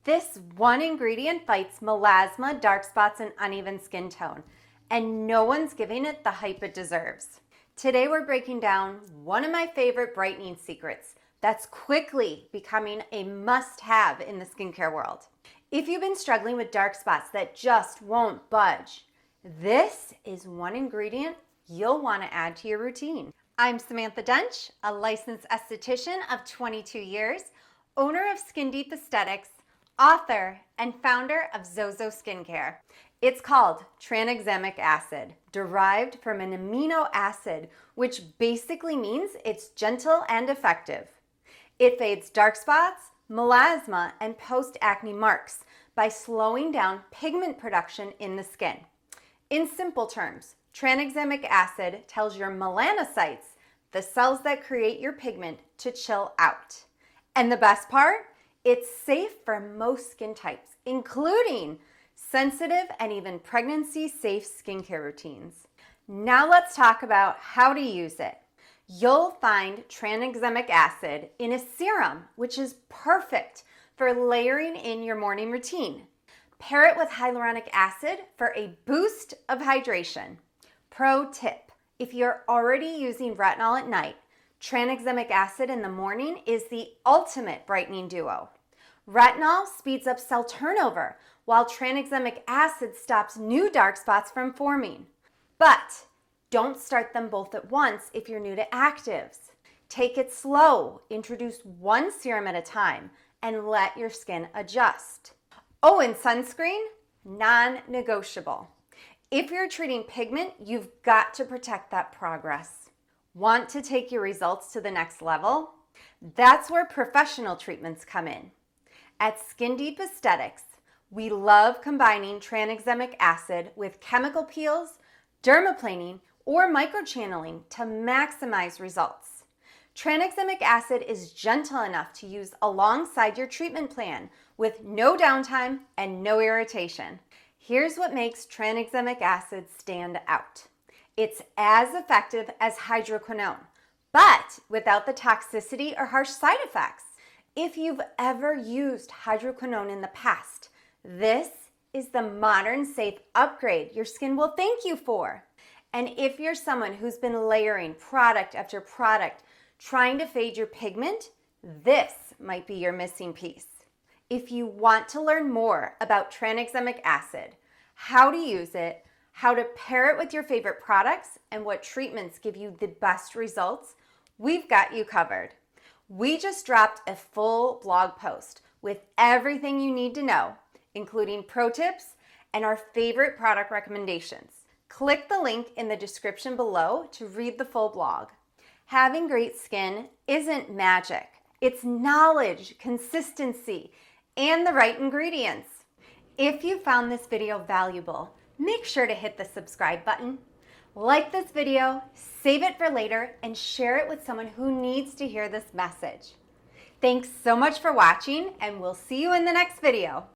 This one ingredient fights melasma, dark spots, and uneven skin tone, and no one's giving it the hype it deserves. Today we're breaking down one of my favorite brightening secrets that's quickly becoming a must-have in the skincare world. If you've been struggling with dark spots that just won't budge, this is one ingredient you'll want to add to your routine. I'm Samantha Dench, a licensed esthetician of 22 years, owner of Skin Deep Aesthetics, author, and founder of Zozo Skincare. It's called Tranexamic Acid, derived from an amino acid, which basically means it's gentle and effective. It fades dark spots, melasma, and post-acne marks by slowing down pigment production in the skin. In simple terms, tranexamic acid tells your melanocytes, the cells that create your pigment, to chill out. And the best part? It's safe for most skin types, including sensitive and even pregnancy-safe skincare routines. Now let's talk about how to use it. You'll find tranexamic acid in a serum, which is perfect for layering in your morning routine. Pair it with hyaluronic acid for a boost of hydration. Pro tip, if you're already using retinol at night, tranexamic acid in the morning is the ultimate brightening duo. Retinol speeds up cell turnover, while tranexamic acid stops new dark spots from forming. But don't start them both at once if you're new to actives. Take it slow, introduce one serum at a time, and let your skin adjust. Oh, and sunscreen? Non-negotiable. If you're treating pigment, you've got to protect that progress. Want to take your results to the next level? That's where professional treatments come in. At Skin Deep Aesthetics, we love combining tranexamic acid with chemical peels, dermaplaning, or microchanneling to maximize results. Tranexamic acid is gentle enough to use alongside your treatment plan with no downtime and no irritation. Here's what makes tranexamic acid stand out. It's as effective as hydroquinone, but without the toxicity or harsh side effects. If you've ever used hydroquinone in the past, this is the modern safe upgrade your skin will thank you for. And if you're someone who's been layering product after product, trying to fade your pigment, this might be your missing piece. If you want to learn more about tranexamic acid, how to use it, how to pair it with your favorite products, and what treatments give you the best results, we've got you covered. We just dropped a full blog post with everything you need to know, including pro tips and our favorite product recommendations. Click the link in the description below to read the full blog. Having great skin isn't magic. It's knowledge, consistency, and the right ingredients. If you found this video valuable, make sure to hit the subscribe button. Like this video, save it for later, and share it with someone who needs to hear this message. Thanks so much for watching, and we'll see you in the next video.